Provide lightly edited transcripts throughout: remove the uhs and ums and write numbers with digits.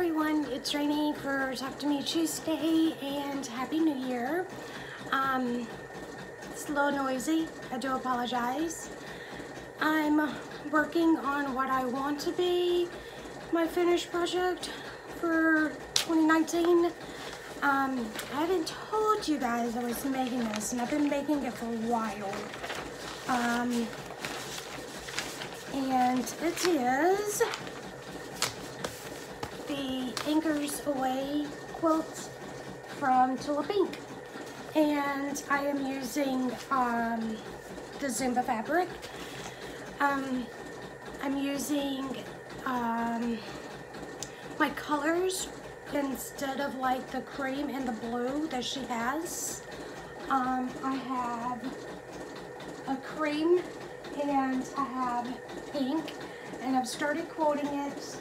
everyone, it's Rainy for Talk to Me Tuesday, and Happy New Year. It's a little noisy, I do apologize. I'm working on what I want to be my finished project for 2019. I haven't told you guys I was making this, and I've been making it for a while. And it is the Anchors Away quilt from Ttmt, and I am using the Zumba fabric. I'm using my colors instead of like the cream and the blue that she has. I have a cream and I have pink, and I've started quilting it.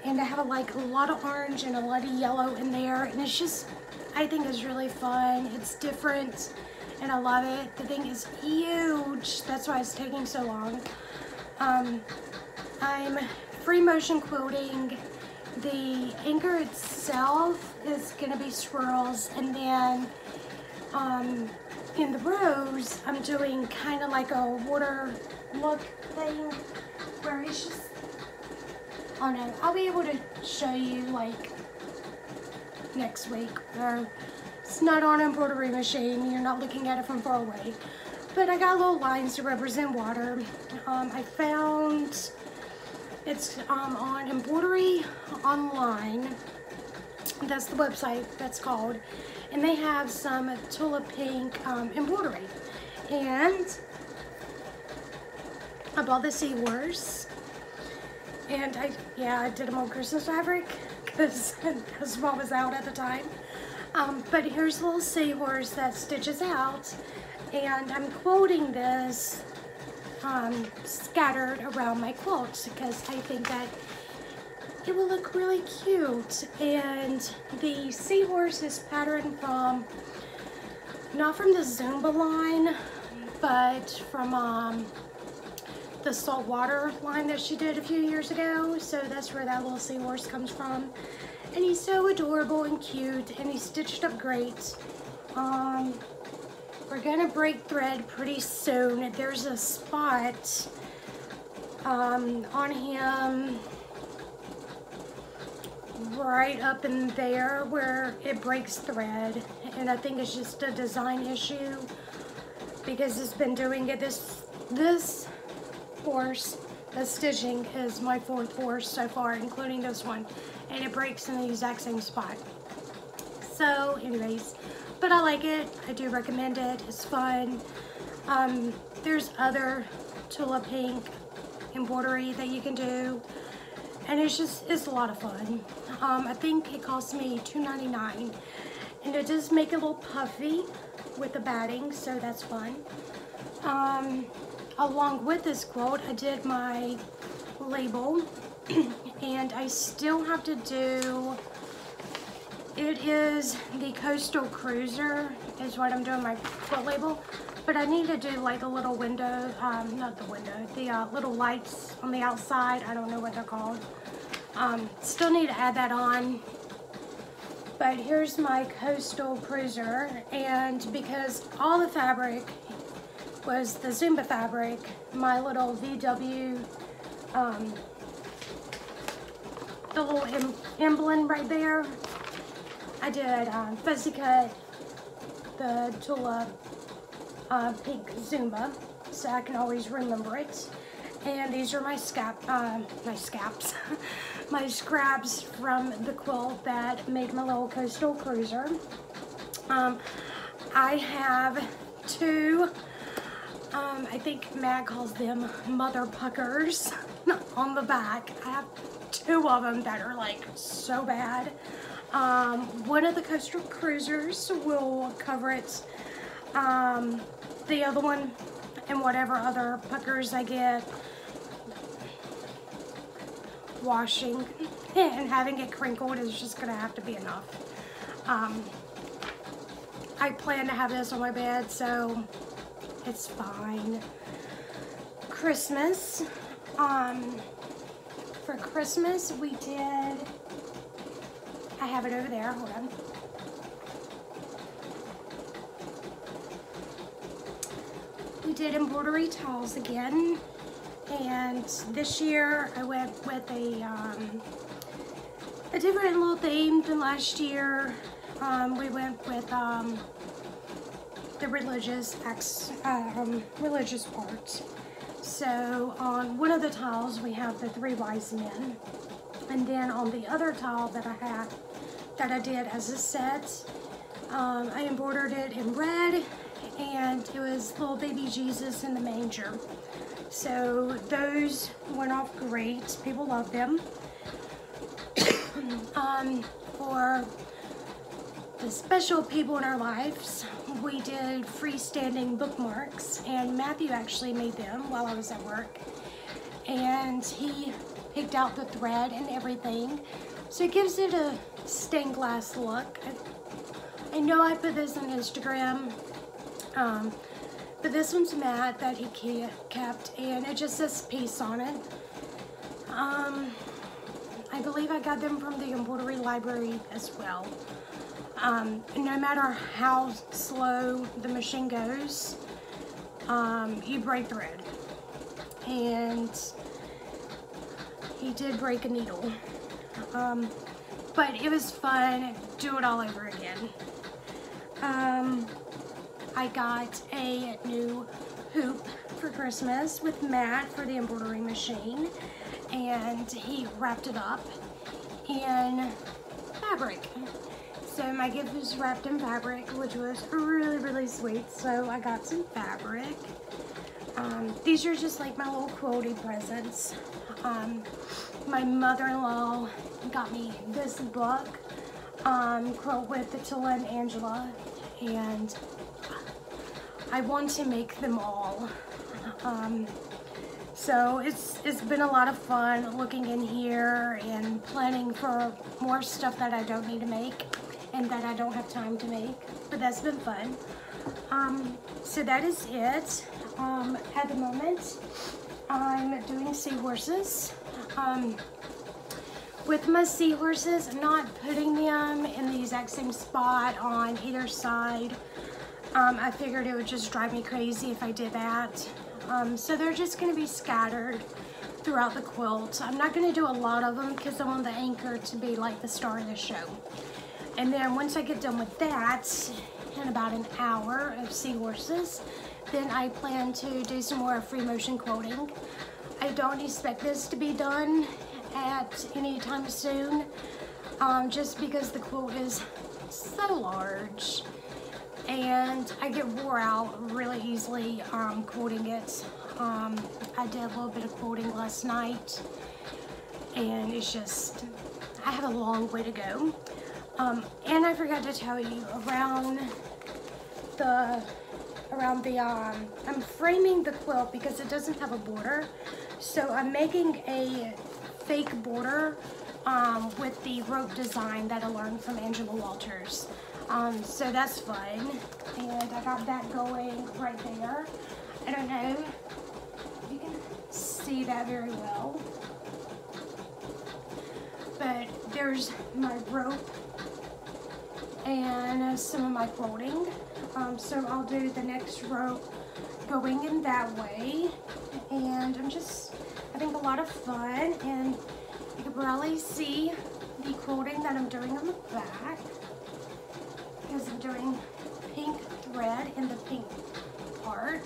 And I have a lot of orange and a lot of yellow in there, and it's just, I think it's really fun. It's different and I love it. The thing is huge, that's why it's taking so long. I'm free motion quilting. The anchor itself is going to be swirls, and then in the rows I'm doing kind of like a water look thing where it's just, oh no, I'll be able to show you like next week, or it's not on an embroidery machine, you're not looking at it from far away, but I got little lines to represent water. I found it's on Embroidery Online, that's the website that's called, and they have some tulip pink embroidery, and I bought the seahorse. And I did them on Christmas fabric because that's what was out at the time. But here's a little seahorse that stitches out, and I'm quilting this scattered around my quilts because I think that it will look really cute. And the seahorse is patterned from, not from the Zumba line, but from the saltwater line that she did a few years ago. So that's where that little seahorse comes from, and he's so adorable and cute, and he's stitched up great. We're gonna break thread pretty soon. There's a spot on him right up in there where it breaks thread, and I think it's just a design issue because it's been doing it. This horse, the stitching is my 4th horse so far, including this one, and it breaks in the exact same spot. So anyways, but I like it, I do recommend it, it's fun. There's other tulip pink embroidery that you can do, and it's a lot of fun. I think it cost me $2.99, and it does make it a little puffy with the batting, so that's fun. Along with this quilt, I did my label, and I still have to do, it is the Coastal Cruiser is what I'm doing my quilt label, but I need to do like the little window, not the window, the little lights on the outside, I don't know what they're called. Still need to add that on, but here's my Coastal Cruiser, and because all the fabric was the Zumba fabric, my little VW, the little emblem right there, I did fuzzy cut the tulip pink Zumba, so I can always remember it. And these are my my scraps from the quilt that made my little Coastal Cruiser. I have two, I think Matt calls them mother puckers on the back. I have two of them that are like so bad. One of the Coastal Cruisers will cover it. The other one, and whatever other puckers I get, washing and having it crinkled is just gonna have to be enough. I plan to have this on my bed, so it's fine. Christmas, for Christmas, we did, I have it over there, hold on. We did embroidery tiles again, and this year I went with a different little theme than last year. We went with the religious part. So on one of the tiles we have the 3 wise men, and then on the other tile that I did as a set, I embroidered it in red, and it was little baby Jesus in the manger. So those went off great. People love them. For the special people in our lives, we did freestanding bookmarks, and Matthew actually made them while I was at work, and he picked out the thread and everything, so it gives it a stained glass look. I know I put this on Instagram, but this one's matte that he kept, and it just says peace on it. I believe I got them from the embroidery library as well. No matter how slow the machine goes, you break thread. And he did break a needle. But it was fun. Do it all over again. I got a new hoop for Christmas with Matt for the embroidery machine, and he wrapped it up in fabric. So my gift was wrapped in fabric, which was really, really sweet. So I got some fabric. These are just like my little quilty presents. My mother-in-law got me this book, Quilt with Attila and Angela, and I want to make them all. So it's been a lot of fun looking in here and planning for more stuff that I don't need to make and that I don't have time to make, but that's been fun. So that is it. At the moment, I'm doing seahorses. With my seahorses, I'm not putting them in the exact same spot on either side. I figured it would just drive me crazy if I did that. So they're just going to be scattered throughout the quilt. I'm not going to do a lot of them because I want the anchor to be like the star of the show. And then once I get done with that, in about an hour of seahorses, then I plan to do some more free motion quilting. I don't expect this to be done at any time soon, just because the quilt is so large and I get wore out really easily quilting it. I did a little bit of quilting last night, and it's just, I have a long way to go. And I forgot to tell you, I'm framing the quilt because it doesn't have a border, so I'm making a fake border with the rope design that I learned from Angela Walters. So that's fun, and I got that going right there. I don't know if you can see that very well, but there's my rope and some of my quilting. So I'll do the next rope going in that way, and I'm just having a lot of fun, and you can probably see the quilting that I'm doing on the back because I'm doing pink thread in the pink part.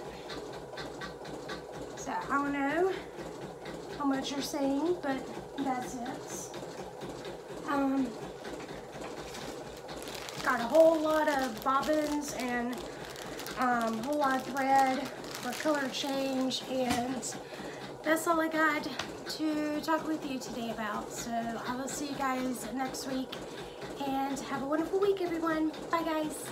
So I don't know how much you're seeing, but that's it. Got a whole lot of bobbins and a whole lot of thread for color change, and that's all I got to talk with you today about. So I will see you guys next week, and have a wonderful week, everyone. Bye, guys.